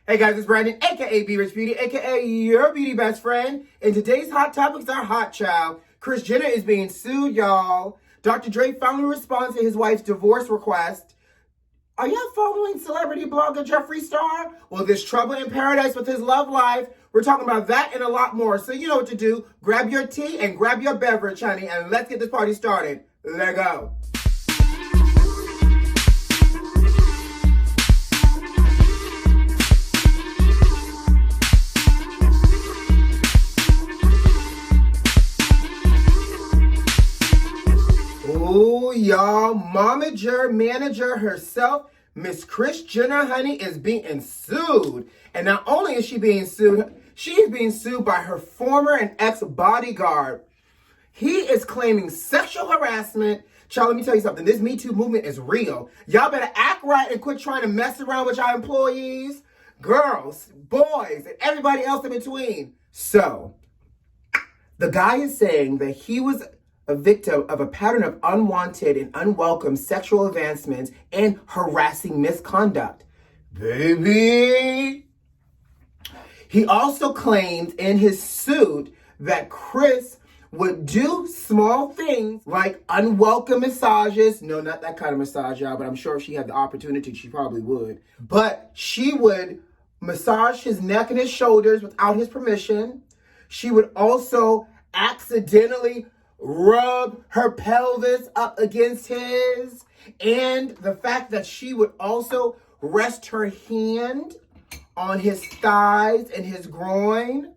Hey guys, it's Brandon, aka B.Rich Beauty, aka your beauty best friend. And today's hot topics are hot child. KRIS Jenner is being sued, y'all. Dr.DRE finally responds to his wife's divorce request. Are y'all following celebrity blogger JEFFREE STAR? Well, there's trouble in paradise with his love life. We're talking about that and a lot more. So you know what to do. Grab your tea and grab your beverage, honey, and let's get this party started. Let's go. Ooh, y'all, momager manager herself, Miss KRIS Jenner, honey, is being sued. And not only is she being sued, she is being sued by her former and ex-bodyguard. He is claiming sexual harassment. Child, let me tell you something. This Me Too movement is real. Y'all better act right and quit trying to mess around with y'all employees, girls, boys, and everybody else in between. So, the guy is saying that he was a victim of a pattern of unwanted and unwelcome sexual advancements and harassing misconduct. Baby! He also claimed in his suit that KRIS would do small things like unwelcome massages. No, not that kind of massage, y'all, but I'm sure if she had the opportunity, she probably would. But she would massage his neck and his shoulders without his permission. She would also accidentally rub her pelvis up against his, and the fact that she would also rest her hand on his thighs and his groin.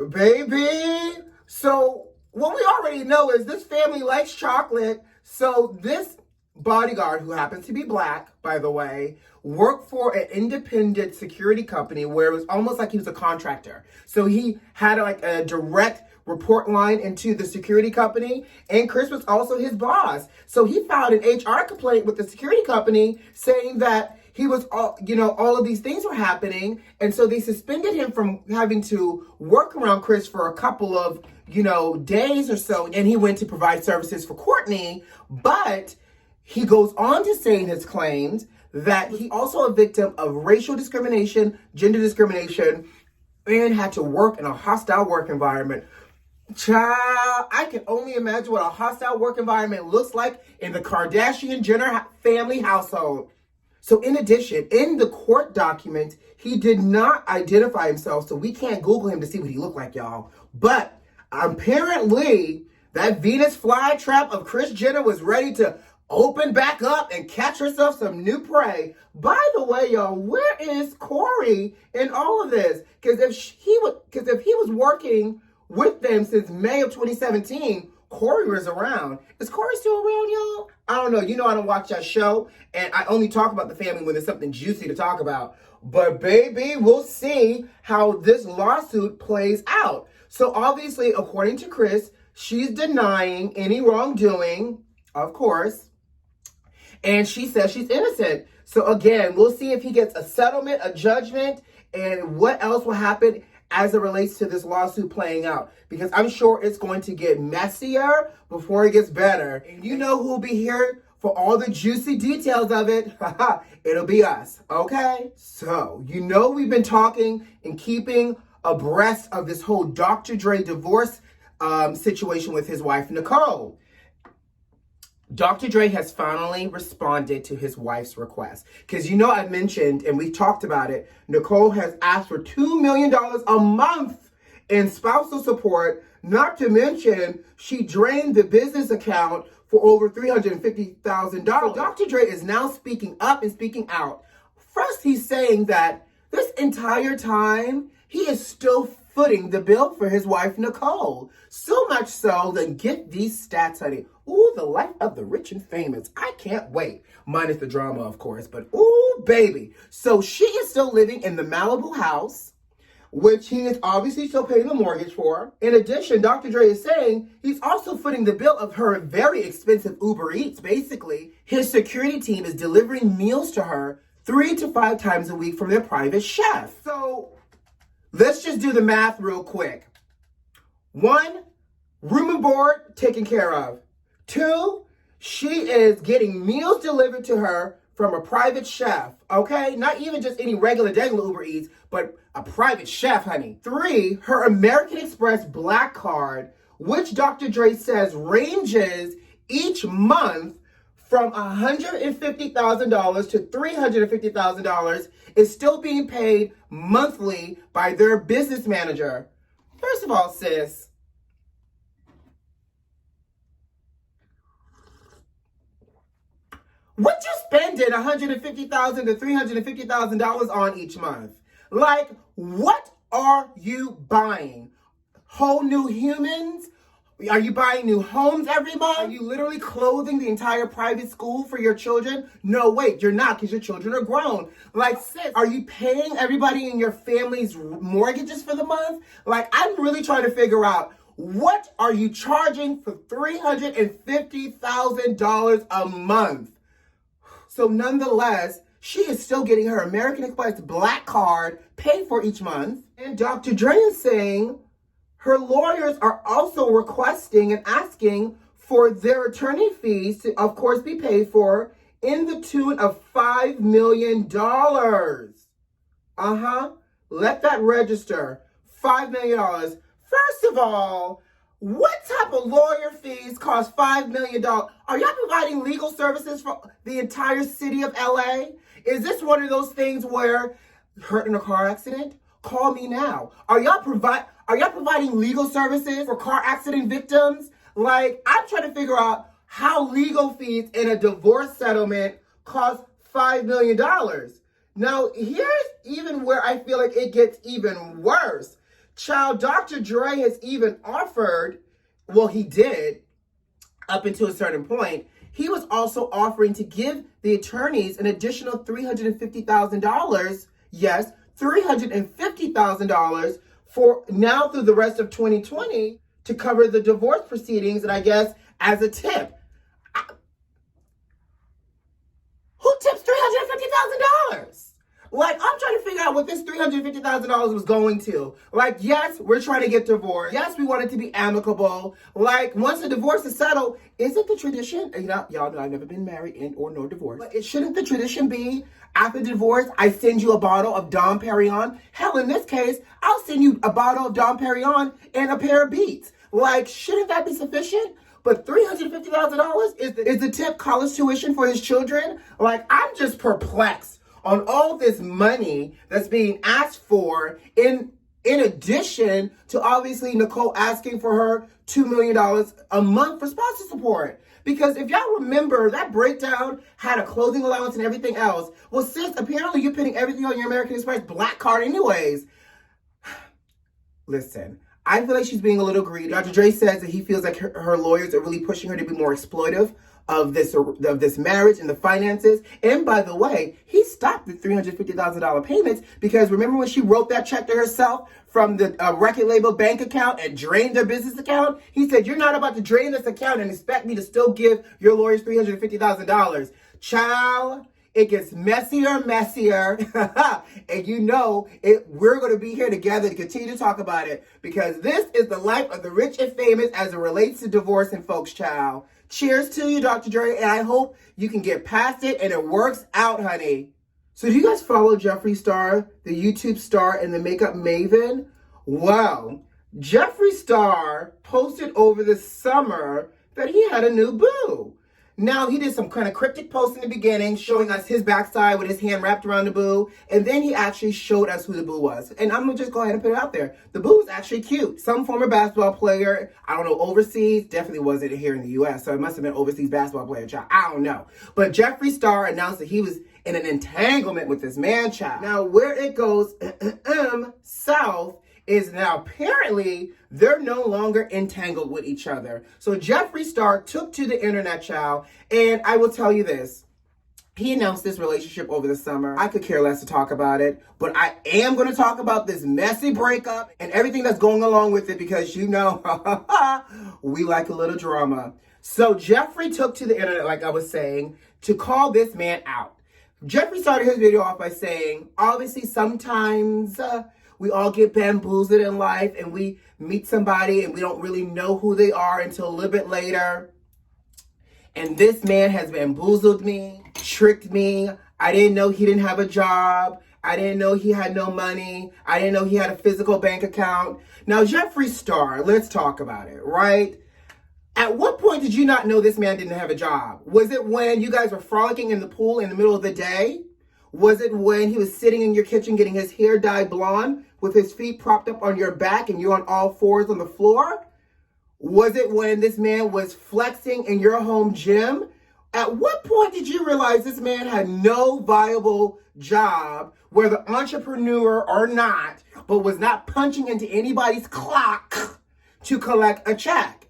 Baby, so what we already know is this family likes chocolate. So this bodyguard, who happens to be black, by the way, worked for an independent security company where it was almost like he was a contractor. So he had like a direct report line into the security company, and KRIS was also his boss. So he filed an HR complaint with the security company saying that he was all of these things were happening, and so they suspended him from having to work around KRIS for a couple of days or so, and he went to provide services for Courtney. But he goes on to say in his claims that he also a victim of racial discrimination, gender discrimination, and had to work in a hostile work environment. Child, I can only imagine what a hostile work environment looks like in the Kardashian-Jenner family household. So in addition, in the court documents, he did not identify himself, so we can't Google him to see what he looked like, y'all. But apparently, that Venus flytrap of KRIS Jenner was ready to open back up and catch herself some new prey. By the way, y'all, where is Corey in all of this? Because if he was working with them since May of 2017, Corey was around. Is Corey still around, y'all? I don't know. I don't watch that show, and I only talk about the family when there's something juicy to talk about. But baby, we'll see how this lawsuit plays out. So obviously, according to KRIS, she's denying any wrongdoing, of course, and she says she's innocent. So again, we'll see if he gets a settlement, a judgment, and what else will happen as it relates to this lawsuit playing out, because I'm sure it's going to get messier before it gets better. And you know who'll be here for all the juicy details of it? It'll be us, okay? So, we've been talking and keeping abreast of this whole Dr.DRE divorce situation with his wife, Nicole. Dr.DRE has finally responded to his wife's request. Because I mentioned, and we talked about it, Nicole has asked for $2 million a month in spousal support, not to mention she drained the business account for over $350,000. So Dr.DRE is now speaking up and speaking out. First, he's saying that this entire time, he is still footing the bill for his wife, Nicole. So much so that get these stats, honey. Ooh, the life of the rich and famous. I can't wait. Minus the drama, of course, but ooh, baby. So she is still living in the Malibu house, which he is obviously still paying the mortgage for. In addition, Dr.DRE is saying he's also footing the bill of her very expensive Uber Eats. Basically, his security team is delivering meals to her 3 to 5 times a week from their private chef. So let's just do the math real quick. 1, room and board taken care of. 2, she is getting meals delivered to her from a private chef, okay? Not even just any regular Uber Eats, but a private chef, honey. 3, her American Express Black Card, which Dr.DRE says ranges each month from $150,000 to $350,000, is still being paid monthly by their business manager. First of all, sis, what you spending $150,000 to $350,000 on each month? Like, what are you buying? Whole new humans? Are you buying new homes every month? Are you literally clothing the entire private school for your children? No, wait, you're not, because your children are grown. Like, sis, are you paying everybody in your family's mortgages for the month? Like, I'm really trying to figure out, what are you charging for $350,000 a month? So nonetheless, she is still getting her American Express Black Card paid for each month. And Dr.DRE is saying her lawyers are also requesting and asking for their attorney fees to, of course, be paid for in the tune of $5 million. Let that register. $5 million. First of all, what type of lawyer fees cost $5 million? Are y'all providing legal services for the entire city of LA? Is this one of those things where, hurt in a car accident? Call me now. Are y'all providing legal services for car accident victims? Like, I'm trying to figure out how legal fees in a divorce settlement cost $5 million. Now, here's even where I feel like it gets even worse. Child, Dr.DRE has even offered, well, he did, up until a certain point, he was also offering to give the attorneys an additional $350,000, yes, $350,000 for now through the rest of 2020 to cover the divorce proceedings, and I guess as a tip. Who tips $350,000? Like, I'm trying to figure out what this $350,000 was going to. Like, yes, we're trying to get divorced. Yes, we want it to be amicable. Like, once the divorce is settled, is it the tradition? You know, y'all know I've never been married and or no divorce. But shouldn't the tradition be, after divorce, I send you a bottle of Dom Perignon? Hell, in this case, I'll send you a bottle of Dom Perignon and a pair of Beats. Like, shouldn't that be sufficient? But $350,000 is the tip college tuition for his children? Like, I'm just perplexed on all this money that's being asked for, in addition to obviously Nicole asking for her $2 million a month for sponsor support. Because if y'all remember, that breakdown had a clothing allowance and everything else. Well, sis, apparently you're putting everything on your American Express Black Card anyways. Listen, I feel like she's being a little greedy. Dr.DRE says that he feels like her lawyers are really pushing her to be more exploitive of this marriage and the finances. And by the way, he stopped the $350,000 payments because remember when she wrote that check to herself from the record label bank account and drained their business account? He said, you're not about to drain this account and expect me to still give your lawyers $350,000. Child, it gets messier. And you know, we're going to be here together to continue to talk about it because this is the life of the rich and famous as it relates to divorce and folks, child. Cheers to you, Dr.DRE, and I hope you can get past it and it works out, honey. So do you guys follow JEFFREE Star, the YouTube star and the makeup maven? Well, JEFFREE Star posted over the summer that he had a new boo. Now, he did some kind of cryptic post in the beginning showing us his backside with his hand wrapped around the boo. And then he actually showed us who the boo was. And I'm going to just go ahead and put it out there. The boo is actually cute. Some former basketball player, I don't know, overseas, definitely wasn't here in the U.S. So it must have been overseas basketball player, child. I don't know. But JEFFREE Star announced that he was in an entanglement with this man, child. Now, where it goes south is now apparently they're no longer entangled with each other. So JEFFREE Star took to the internet, child, and I will tell you this. He announced this relationship over the summer. I could care less to talk about it, but I am going to talk about this messy breakup and everything that's going along with it because, you know, we like a little drama. So JEFFREE took to the internet, like I was saying, to call this man out. JEFFREE started his video off by saying, obviously, sometimes we all get bamboozled in life and we meet somebody and we don't really know who they are until a little bit later. And this man has bamboozled me, tricked me. I didn't know he didn't have a job. I didn't know he had no money. I didn't know he had a physical bank account. Now, JEFFREE Star, let's talk about it, right? At what point did you not know this man didn't have a job? Was it when you guys were frolicking in the pool in the middle of the day? Was it when he was sitting in your kitchen getting his hair dyed blonde with his feet propped up on your back and you're on all fours on the floor? Was it when this man was flexing in your home gym? At what point did you realize this man had no viable job, whether entrepreneur or not, but was not punching into anybody's clock to collect a check?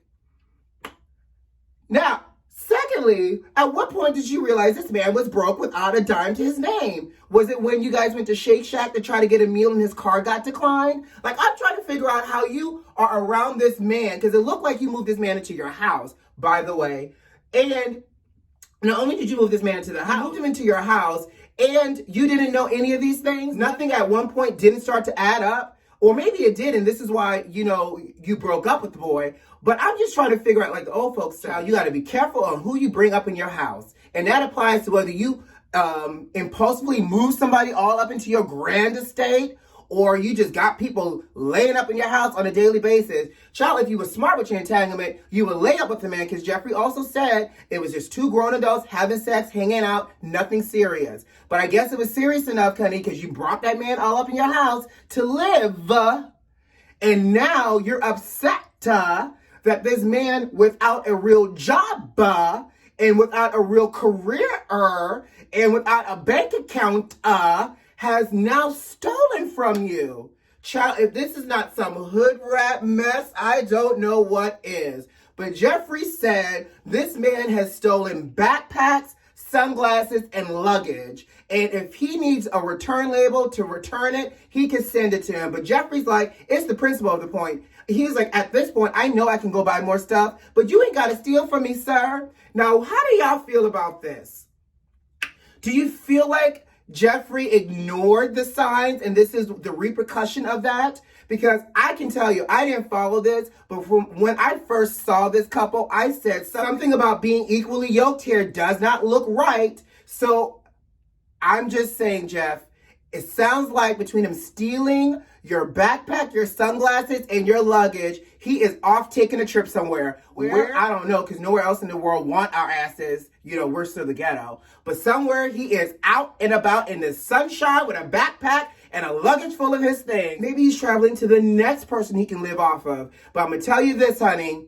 Now, secondly, at what point did you realize this man was broke without a dime to his name? Was it when you guys went to Shake Shack to try to get a meal and his car got declined? Like, I'm trying to figure out how you are around this man, because it looked like you moved this man into your house, by the way. And not only did you move this man into the house, you moved him into your house, and you didn't know any of these things. Nothing at one point didn't start to add up. Or maybe it did, and this is why, you know, you broke up with the boy. But I'm just trying to figure out, like the old folks say, you got to be careful on who you bring up in your house. And that applies to whether you impulsively move somebody all up into your grand estate, or you just got people laying up in your house on a daily basis. Child, if you were smart with your entanglement, you would lay up with the man, because JEFFREE also said it was just two grown adults having sex, hanging out, nothing serious. But I guess it was serious enough, honey, because you brought that man all up in your house to live. And now you're upset that this man without a real job and without a real career and without a bank account has now stolen from you. Child, if this is not some hood rat mess, I don't know what is. But JEFFREE said this man has stolen backpacks, sunglasses, and luggage. And if he needs a return label to return it, he can send it to him. But JEFFREE's like, it's the principle of the point. He's like, at this point, I know I can go buy more stuff, but you ain't got to steal from me, sir. Now, how do y'all feel about this? Do you feel like JEFFREE ignored the signs and this is the repercussion of that? Because I can tell you, I didn't follow this, but when I first saw this couple, I said something about being equally yoked here does not look right. So I'm just saying, Jeff, it sounds like between him stealing your backpack, your sunglasses, and your luggage, he is off taking a trip somewhere. Where? I don't know, because nowhere else in the world want our asses. You know, we're still the ghetto. But somewhere he is out and about in the sunshine with a backpack and a luggage full of his things. Maybe he's traveling to the next person he can live off of. But I'm going to tell you this, honey.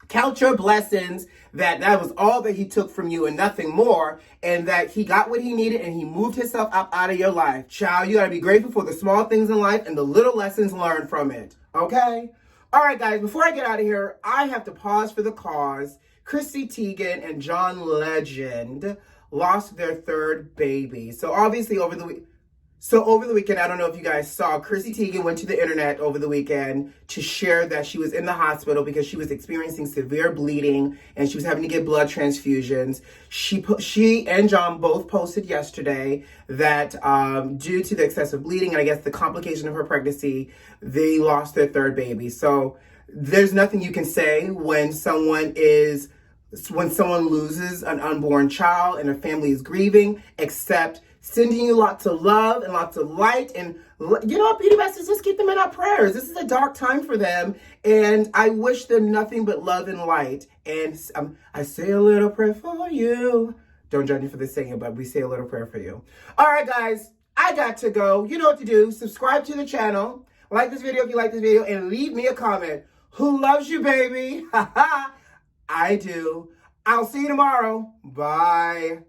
Count your blessings that was all that he took from you and nothing more, and that he got what he needed and he moved himself up out of your life. Child, you got to be grateful for the small things in life and the little lessons learned from it. Okay? All right, guys, before I get out of here, I have to pause for the cause. Chrissy Teigen and John Legend lost their third baby. So obviously over the weekend, I don't know if you guys saw, Chrissy Teigen went to the internet over the weekend to share that she was in the hospital because she was experiencing severe bleeding and she was having to get blood transfusions. She and John both posted yesterday that due to the excessive bleeding and I guess the complication of her pregnancy, they lost their third baby. So there's nothing you can say when someone loses an unborn child and a family is grieving, except sending you lots of love and lots of light. And you know what, beauty masters, just keep them in our prayers. This is a dark time for them. And I wish them nothing but love and light. And I say a little prayer for you. Don't judge me for this singing, but we say a little prayer for you. All right, guys, I got to go. You know what to do. Subscribe to the channel. Like this video if you like this video. And leave me a comment. Who loves you, baby? I do. I'll see you tomorrow. Bye.